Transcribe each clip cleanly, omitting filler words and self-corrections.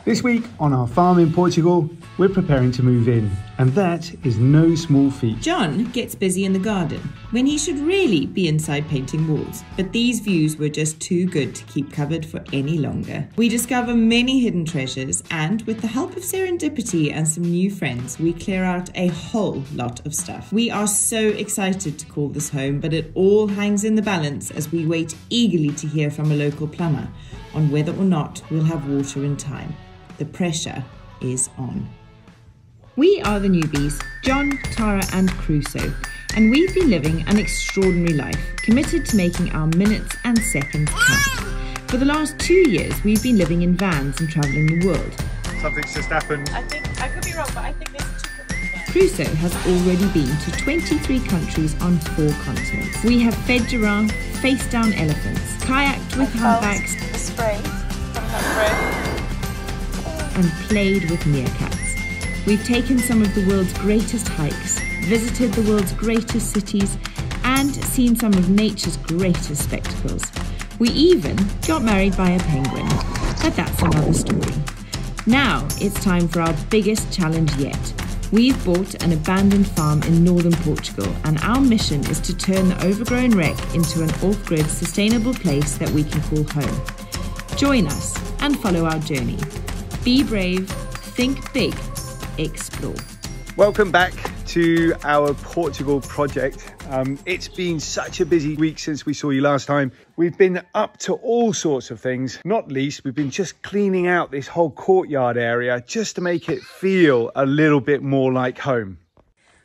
This week on our farm in Portugal, we're preparing to move in, and that is no small feat. John gets busy in the garden when he should really be inside painting walls, but these views were just too good to keep covered for any longer. We discover many hidden treasures, and with the help of serendipity and some new friends, we clear out a whole lot of stuff. We are so excited to call this home, but it all hangs in the balance as we wait eagerly to hear from a local plumber on whether or not we'll have water in time. The pressure is on. We are the newbies, John, Tara and Crusoe, and we've been living an extraordinary life, committed to making our minutes and seconds count. For the last 2 years, we've been living in vans and travelling the world. Something's just happened. I could be wrong, but I think there's 2 cookies. Crusoe has already been to 23 countries on 4 continents. We have fed giraffe, face down elephants, kayaked with humpbacks, The spray. Spray. and played with meerkats. We've taken some of the world's greatest hikes, visited the world's greatest cities, and seen some of nature's greatest spectacles. We even got married by a penguin, but that's another story. Now it's time for our biggest challenge yet. We've bought an abandoned farm in northern Portugal, and our mission is to turn the overgrown wreck into an off-grid sustainable place that we can call home. Join us and follow our journey. Be brave, think big, explore. Welcome back to our Portugal project. It's been such a busy week since we saw you last time. We've been up to all sorts of things. Not least, we've been just cleaning out this whole courtyard area just to make it feel a little bit more like home.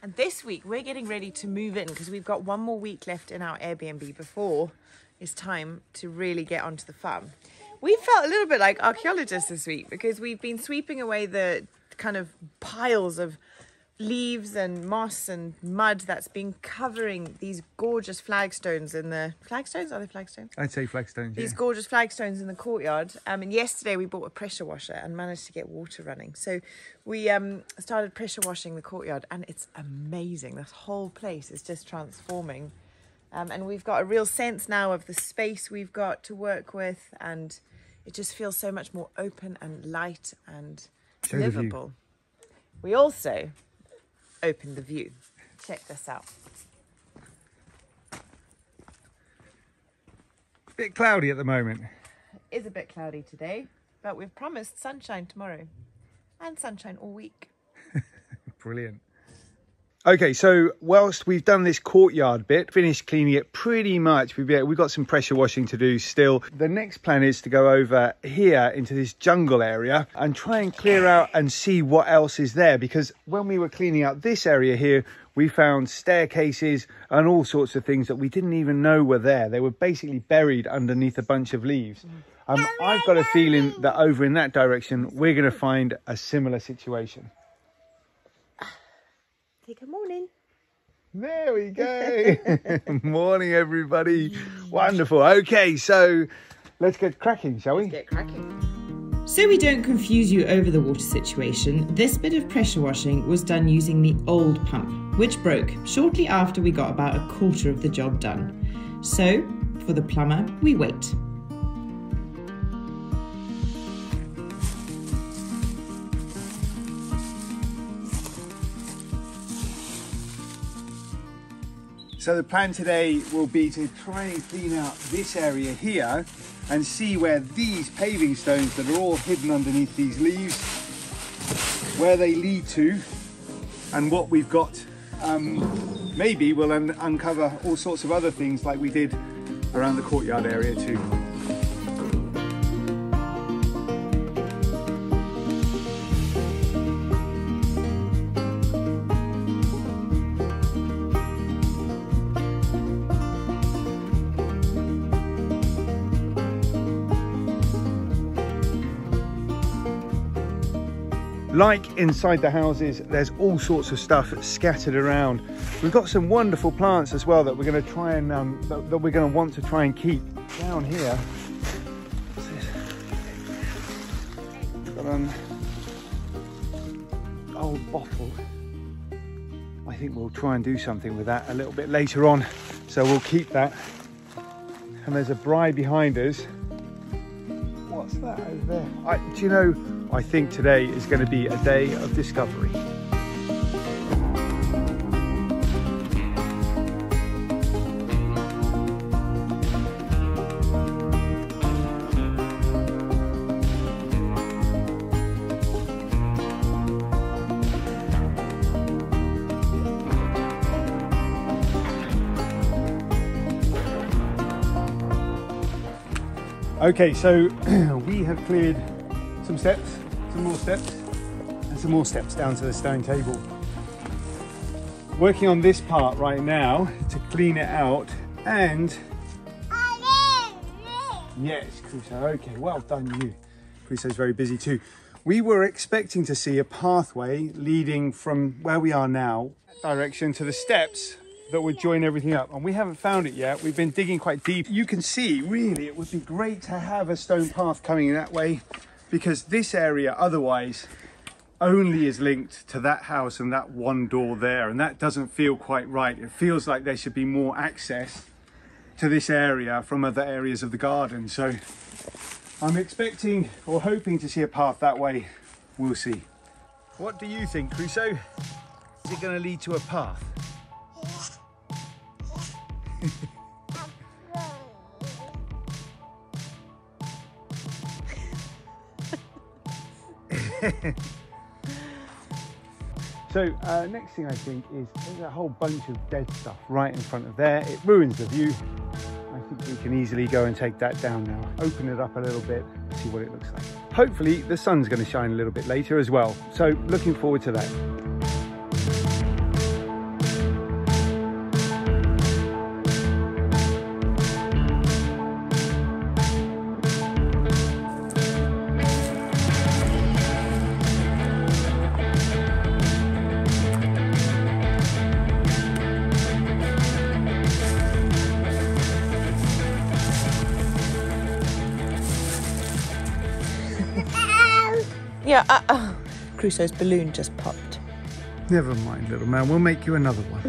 And this week we're getting ready to move in because we've got 1 more week left in our Airbnb before it's time to really get onto the farm. We felt a little bit like archaeologists this week because we've been sweeping away the kind of piles of leaves and moss and mud that's been covering these gorgeous flagstones in the... Flagstones? Are they flagstones? I'd say flagstones, These gorgeous flagstones in the courtyard. And yesterday we bought a pressure washer and managed to get water running. So we started pressure washing the courtyard and it's amazing. This whole place is just transforming. And we've got a real sense now of the space we've got to work with, and it just feels so much more open and light and livable. We also opened the view. Check this out. Bit cloudy at the moment. It is a bit cloudy today, but we've promised sunshine tomorrow and sunshine all week. Brilliant. Okay, so whilst we've done this courtyard bit, finished cleaning it pretty much, we've got some pressure washing to do still. The next plan is to go over here into this jungle area and try and clear out and see what else is there, because when we were cleaning out this area here, we found staircases and all sorts of things that we didn't even know were there. They were basically buried underneath a bunch of leaves. I've got a feeling that over in that direction, we're going to find a similar situation. Take a morning. There we go. Morning, everybody. Wonderful. Okay, so let's get cracking, shall we? Let's get cracking. So we don't confuse you over the water situation, this bit of pressure washing was done using the old pump, which broke shortly after we got about a quarter of the job done. So, for the plumber, we wait. So the plan today will be to try and clean out this area here and see where these paving stones that are all hidden underneath these leaves, where they lead to and what we've got. Maybe we'll uncover all sorts of other things like we did around the courtyard area too. Like inside the houses, there's all sorts of stuff scattered around. We've got some wonderful plants as well that we're going to try and that we're going to want to try and keep down here. What's this? Got an old bottle. I think we'll try and do something with that a little bit later on, so we'll keep that. And there's a braai behind us. What's that over there? Do you know I think today is going to be a day of discovery. Okay, so we have cleared some steps, some more steps, and some more steps down to the stone table. Working on this part right now to clean it out and... Yes, Crusoe, okay, well done you. Crusoe's very busy too. We were expecting to see a pathway leading from where we are now, direction to the steps that would join everything up, and we haven't found it yet. We've been digging quite deep. You can see, really, it would be great to have a stone path coming that way, because this area otherwise only is linked to that house and that one door there, and that doesn't feel quite right. It feels like there should be more access to this area from other areas of the garden. So I'm expecting or hoping to see a path that way. We'll see. What do you think, Crusoe? Is it going to lead to a path? So next thing I think is there's a whole bunch of dead stuff right in front of there. It ruins the view. I think we can easily go and take that down now. Open it up a little bit, see what it looks like. Hopefully the sun's going to shine a little bit later as well. So looking forward to that. Yeah, Crusoe's balloon just popped. Never mind, little man, we'll make you another one.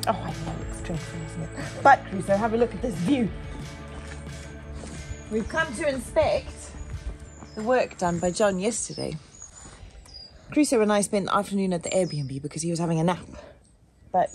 Oh, I know, it's dreadful, isn't it? But, Crusoe, have a look at this view. We've come to inspect the work done by John yesterday. Crusoe and I spent the afternoon at the Airbnb because he was having a nap. But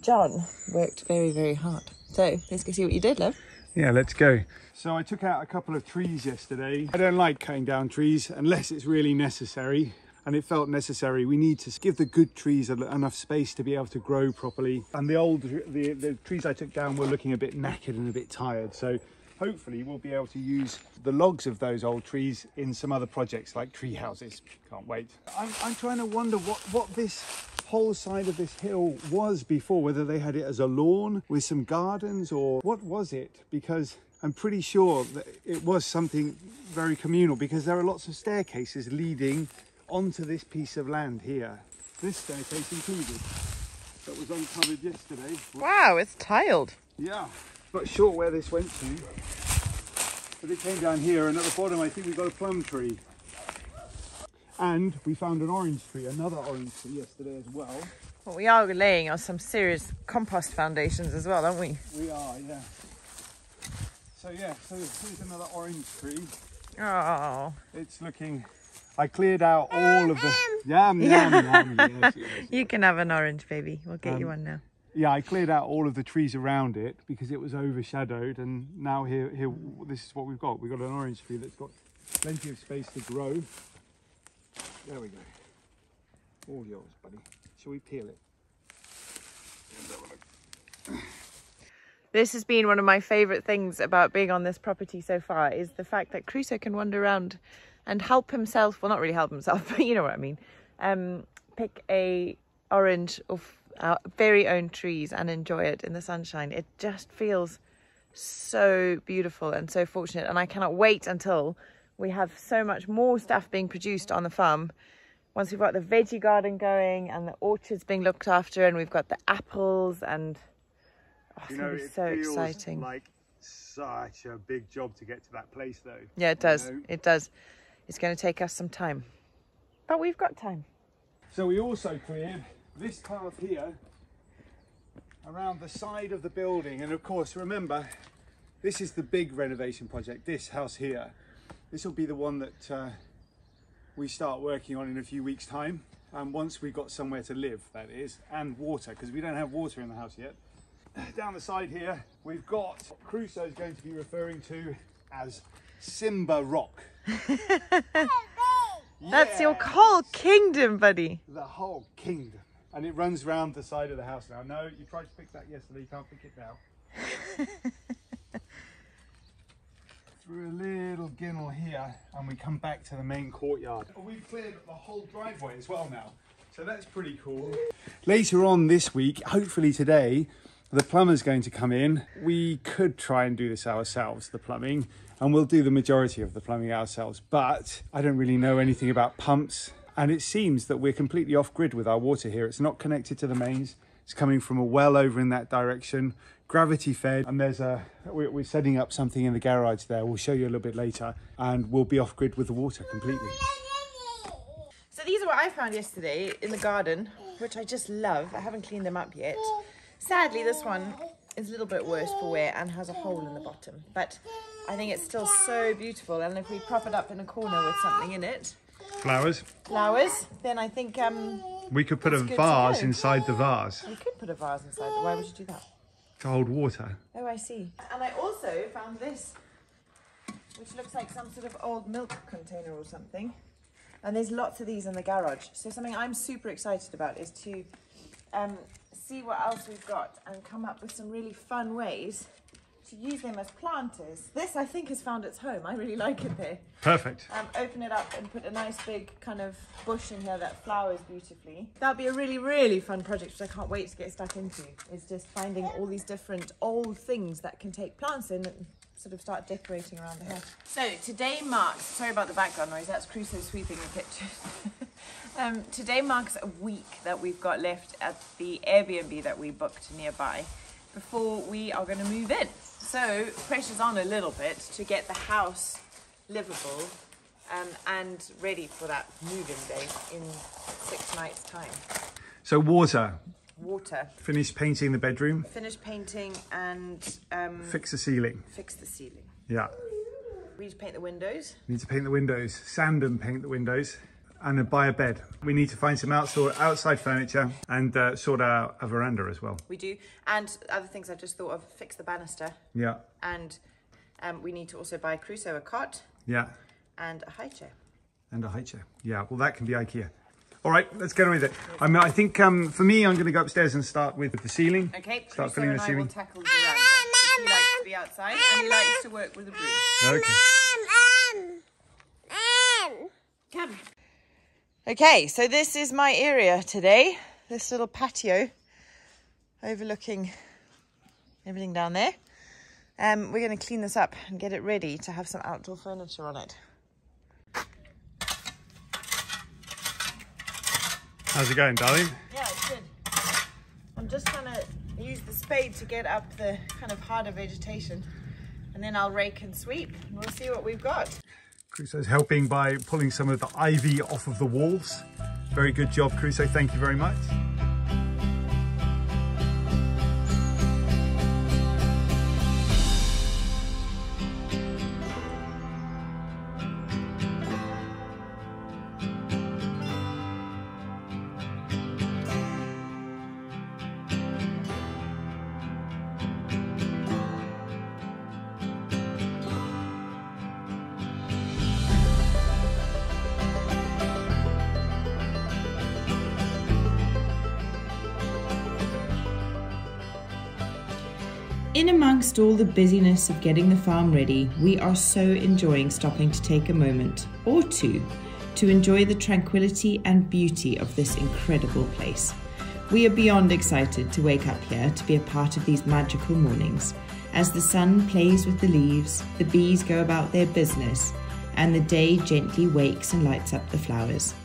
John worked very, very hard. So, let's go see what you did, love. Yeah, let's go. So I took out a couple of trees yesterday. I don't like cutting down trees unless it's really necessary, and it felt necessary. We need to give the good trees enough space to be able to grow properly. And the trees I took down were looking a bit knackered and a bit tired. So hopefully we'll be able to use the logs of those old trees in some other projects like tree houses. Can't wait. I'm trying to wonder what this whole side of this hill was before, whether they had it as a lawn with some gardens or what was it, because I'm pretty sure that it was something very communal, because there are lots of staircases leading onto this piece of land here. This staircase included, that was uncovered yesterday. Wow, it's tiled. Yeah, not sure where this went to, but it came down here, and at the bottom I think we've got a plum tree. And we found an orange tree, another orange tree yesterday as well. Well, we are laying on some serious compost foundations as well, aren't we? We are, yeah. So yeah, so here's another orange tree. Oh. It's looking... I cleared out all of the... Yum, yum, yum. Yes, yes. You can have an orange, baby. We'll get you one now. Yeah, I cleared out all of the trees around it because it was overshadowed, and now here, this is what we've got. We've got an orange tree that's got plenty of space to grow. There we go. All yours, buddy. Shall we peel it? This has been one of my favourite things about being on this property so far, is the fact that Crusoe can wander around and help himself, well, not really help himself, but you know what I mean, pick a orange of our very own trees and enjoy it in the sunshine. It just feels so beautiful and so fortunate, and I cannot wait until we have so much more stuff being produced on the farm. Once we've got the veggie garden going and the orchards being looked after, and we've got the apples, and oh, it's going to be so exciting. Like such a big job to get to that place though. Yeah, it does. It does. It's going to take us some time, but we've got time. So we also cleared this path here around the side of the building, and of course remember, this is the big renovation project, this house here. This will be the one that we start working on in a few weeks' time. Once we've got somewhere to live, that is, and water, because we don't have water in the house yet. Down the side here, we've got what Crusoe is going to be referring to as Simba Rock. That's your whole kingdom, buddy. The whole kingdom. And it runs round the side of the house now. No, you tried to pick that yesterday, you can't pick it now. Through a little ginnel here, and we come back to the main courtyard. We've cleared the whole driveway as well now, so that's pretty cool. Later on this week, hopefully today, the plumber's going to come in. We could try and do this ourselves, the plumbing, and we'll do the majority of the plumbing ourselves, but I don't really know anything about pumps, and it seems that we're completely off grid with our water here. It's not connected to the mains. It's coming from a well over in that direction, gravity fed, and we're setting up something in the garage there. We'll show you a little bit later, and we'll be off grid with the water completely. So these are what I found yesterday in the garden, which I just love. I haven't cleaned them up yet. Sadly, this one is a little bit worse for wear and has a hole in the bottom, but I think it's still so beautiful. And if we prop it up in a corner with something in it, flowers, then I think we could put a vase inside the vase. We could put a vase inside. Why would you do that? To hold water. Oh, I see. And I also found this, which looks like some sort of old milk container or something. And there's lots of these in the garage. So something I'm super excited about is to see what else we've got and come up with some really fun ways to use them as planters. This, I think, has found its home. I really like it there. Perfect. Open it up and put a nice big kind of bush in here that flowers beautifully. That'll be a really, really fun project, which I can't wait to get stuck into. Is just finding all these different old things that can take plants in and sort of start decorating around the house. So today marks, sorry about the background noise, that's Crusoe sweeping the kitchen. Today marks a week that we've got left at the Airbnb that we booked nearby before we are going to move in. So pressure's on a little bit to get the house livable and ready for that move-in day in 6 nights' time. So water. Finish painting the bedroom. Finish painting and fix the ceiling. Yeah. We need to paint the windows. Sand and paint the windows. And buy a bed. We need to find some outside furniture and sort out a veranda as well. We do. And other things I've just thought of, fix the banister. Yeah. And we need to also buy Crusoe a cot. Yeah. And a high chair. Yeah, well, that can be IKEA. All right, let's get on with it. I think for me, I'm going to go upstairs and start with the ceiling. Okay, start filling the ceiling. I will tackle the veranda. He likes to be outside and he likes to work with a broom. Okay. Come. Okay, so this is my area today. This little patio overlooking everything down there. We're going to clean this up and get it ready to have some outdoor furniture on it. How's it going, darling? Yeah, it's good. I'm just trying to use the spade to get up the kind of harder vegetation, and then I'll rake and sweep and we'll see what we've got. Crusoe's helping by pulling some of the ivy off of the walls. Very good job, Crusoe. Thank you very much. In amongst all the busyness of getting the farm ready, we are so enjoying stopping to take a moment or two to enjoy the tranquility and beauty of this incredible place. We are beyond excited to wake up here to be a part of these magical mornings as the sun plays with the leaves, the bees go about their business, and the day gently wakes and lights up the flowers.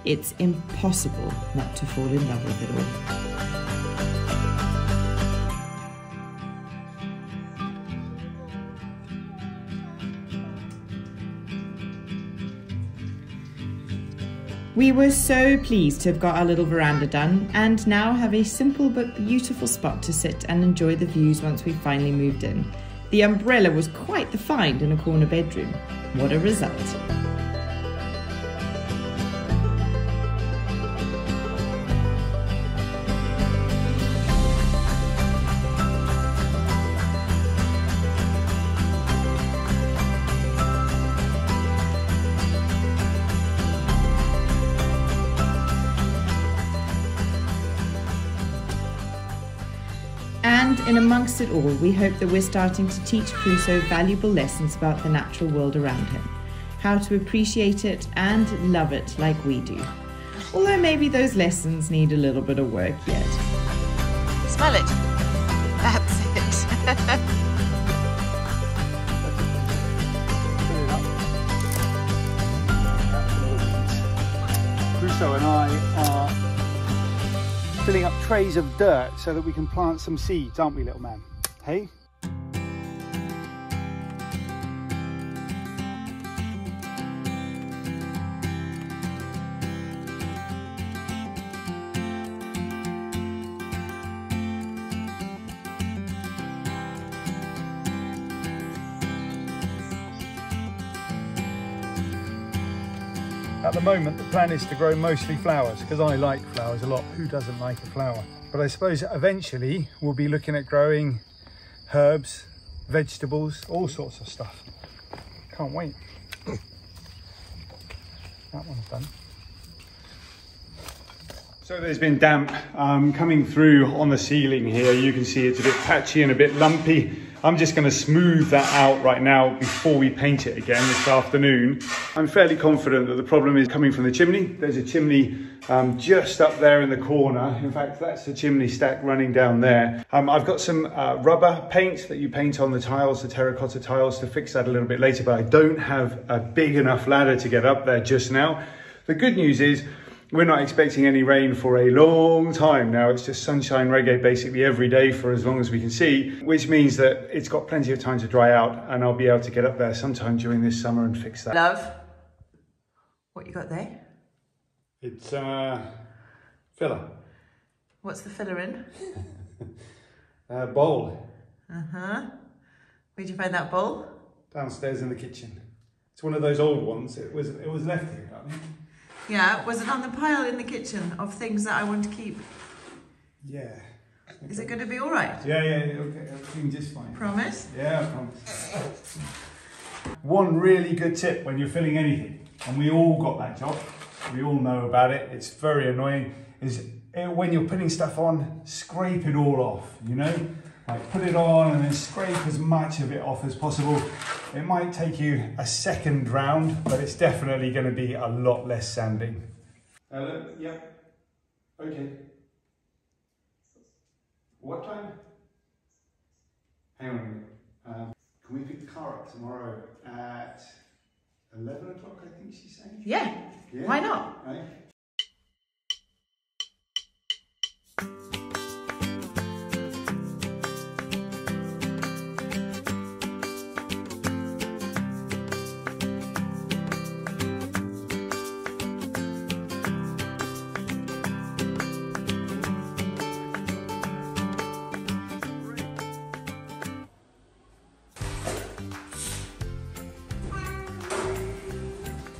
It's impossible not to fall in love with it all. We were so pleased to have got our little veranda done and now have a simple but beautiful spot to sit and enjoy the views once we've finally moved in. The umbrella was quite the find in a corner bedroom. What a result. And in amongst it all, we hope that we're starting to teach Crusoe valuable lessons about the natural world around him, how to appreciate it and love it like we do. Although maybe those lessons need a little bit of work yet. Smell it. That's it. Crusoe and I are filling up trays of dirt so that we can plant some seeds, aren't we, little man? Hey? At the moment, the plan is to grow mostly flowers because I like flowers a lot. Who doesn't like a flower? But I suppose eventually we'll be looking at growing herbs, vegetables, all sorts of stuff. Can't wait. That one's done. So there's been damp coming through on the ceiling here. You can see it's a bit patchy and a bit lumpy. I'm just going to smooth that out right now before we paint it again this afternoon. I'm fairly confident that the problem is coming from the chimney. There's a chimney just up there in the corner. In fact, that's the chimney stack running down there. I've got some rubber paint that you paint on the tiles, the terracotta tiles, to fix that a little bit later, but I don't have a big enough ladder to get up there just now. The good news is we're not expecting any rain for a long time now. It's just sunshine reggae basically every day for as long as we can see, which means that it's got plenty of time to dry out and I'll be able to get up there sometime during this summer and fix that. Love, what you got there? It's filler. What's the filler in? Bowl. Uh-huh. Where'd you find that bowl? Downstairs in the kitchen. It's one of those old ones. It was left here, I think. Yeah, was it on the pile in the kitchen of things that I want to keep? Yeah. Okay. Is it going to be all right? Yeah, okay, everything just fine. Promise? Yeah, I promise. One really good tip when you're filling anything, and we all got that job, we all know about it, it's very annoying, is when you're putting stuff on, scrape it all off, you know? Like put it on and then scrape as much of it off as possible. It might take you a second round, but it's definitely going to be a lot less sanding. Hello? Yep. Okay. What time? Hang on a minute. Can we pick the car up tomorrow at 11 o'clock, I think she's saying? Yeah. Why not? Right.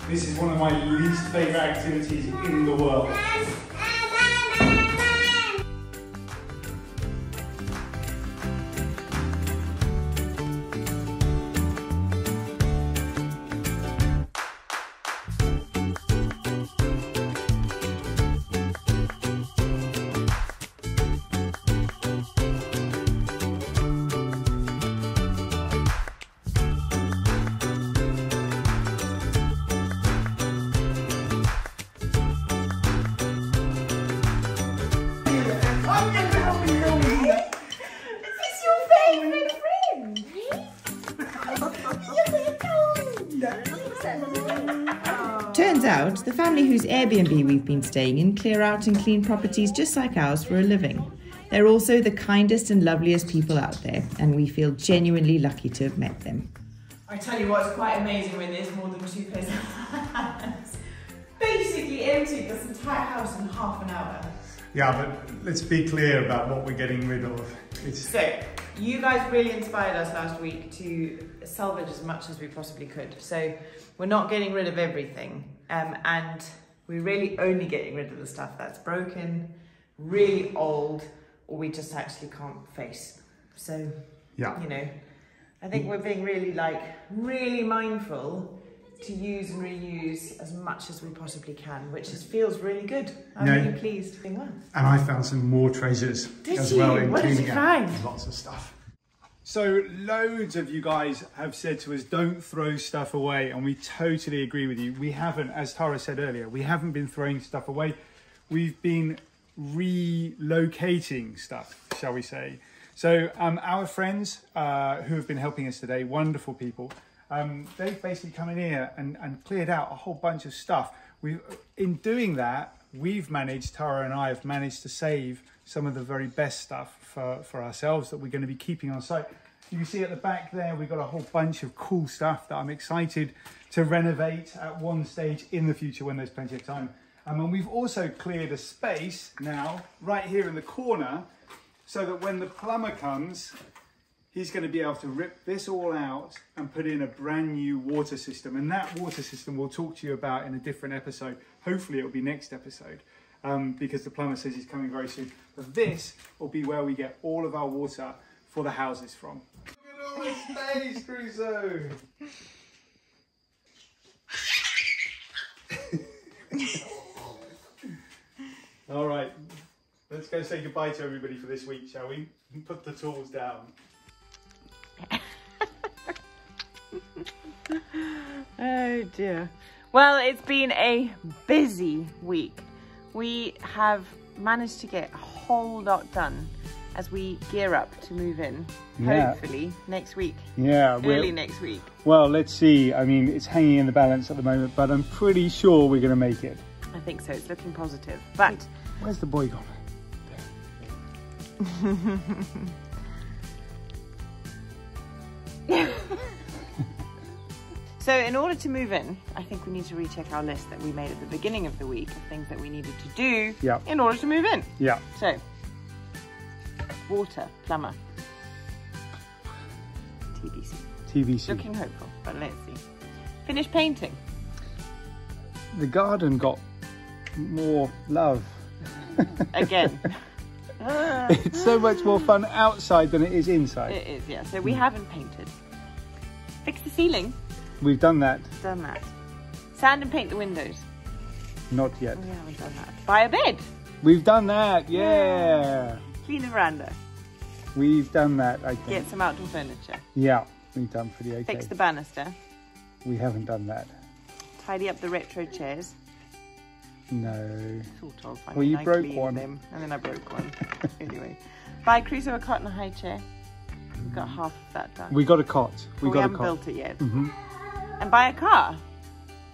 This is one of my least favourite activities in the world. Turns out, the family whose Airbnb we've been staying in clear out and clean properties just like ours for a living. They're also the kindest and loveliest people out there, and we feel genuinely lucky to have met them. I tell you what, it's quite amazing when there's more than two pairs of hands. Basically emptied this entire house in half an hour. Yeah, but let's be clear about what we're getting rid of. So, You guys really inspired us last week to salvage as much as we possibly could. So we're not getting rid of everything, and we're really only getting rid of the stuff that's broken, really old, or we just actually can't face. So, yeah, you know, I think we're being really mindful to use and reuse as much as we possibly can, which feels really good. I'm really pleased. And I found some more treasures as well in cleaning out. Lots of stuff. So loads of you guys have said to us, don't throw stuff away, and we totally agree with you. We haven't, as Tara said earlier, we haven't been throwing stuff away. We've been relocating stuff, shall we say. So our friends who have been helping us today, wonderful people, they've basically come in here and cleared out a whole bunch of stuff. In doing that, Tara and I have managed to save some of the very best stuff for ourselves that we're going to be keeping on site. You can see at the back there, we've got a whole bunch of cool stuff that I'm excited to renovate at one stage in the future when there's plenty of time. And we've also cleared a space now right here in the corner so that when the plumber comes, he's going to be able to rip this all out and put in a brand new water system. And that water system we'll talk to you about in a different episode. Hopefully it'll be next episode because the plumber says he's coming very soon. But this will be where we get all of our water for the houses from. Look at all this space, Crusoe! All right, let's go say goodbye to everybody for this week, shall we? Put the tools down. Oh dear. Well, it's been a busy week. We have managed to get a whole lot done as we gear up to move in, hopefully next week. Yeah, early next week. Well, let's see. I mean, it's hanging in the balance at the moment, but I'm pretty sure we're going to make it. I think so. It's looking positive. But where's the boy gone? There. So in order to move in, I think we need to recheck our list that we made at the beginning of the week of things that we needed to do in order to move in. Yeah. So, water, plumber, TBC. TBC. Looking hopeful, but let's see. Finish painting. The garden got more love. Again. It's so much more fun outside than it is inside. It is, yeah. So we haven't painted. Fix the ceiling. We've done that. Done that. Sand and paint the windows. Not yet. We haven't done that. Buy a bed. We've done that, yeah. Clean the veranda. We've done that, I think. Get some outdoor furniture. Yeah, we've done pretty okay. Fix the banister. We haven't done that. Tidy up the retro chairs. No. Sort of. Well, you broke one. Them, and then I broke one. Anyway. Buy Crusoe a cot and a high chair. We've got half of that done. We got a cot. We haven't built it yet. And buy a car.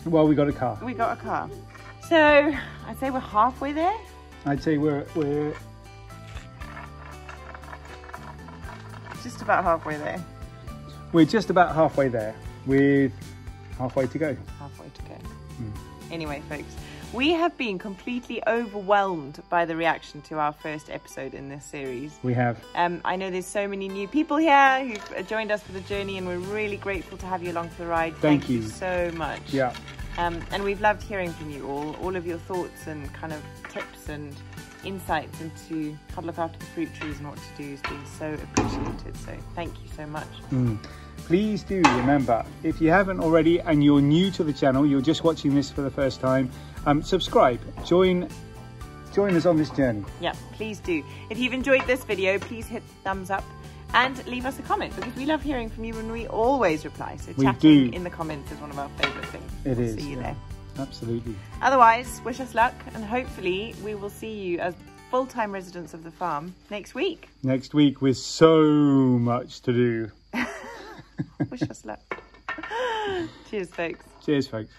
Well, we got a car. We got a car. So, I'd say we're halfway there. I'd say we're just about halfway there. We're just about halfway there with halfway to go. Halfway to go. Anyway, folks, we have been completely overwhelmed by the reaction to our first episode in this series. We have. I know there's so many new people here who've joined us for the journey, and we're really grateful to have you along for the ride. Thank you so much. Yeah. And we've loved hearing from you all of your thoughts and kind of tips and insights into how to look after the fruit trees and what to do has been so appreciated. So thank you so much. Please do remember, if you haven't already and you're new to the channel, you're just watching this for the first time, subscribe, join us on this journey. Yeah, please do. If you've enjoyed this video, please hit the thumbs up and leave us a comment, because we love hearing from you and we always reply. So chatting in the comments is one of our favourite things. It is. See you there. Absolutely. Otherwise, wish us luck, and hopefully we will see you as full-time residents of the farm next week. Next week with so much to do. Wish us luck. Cheers, folks. Cheers, folks.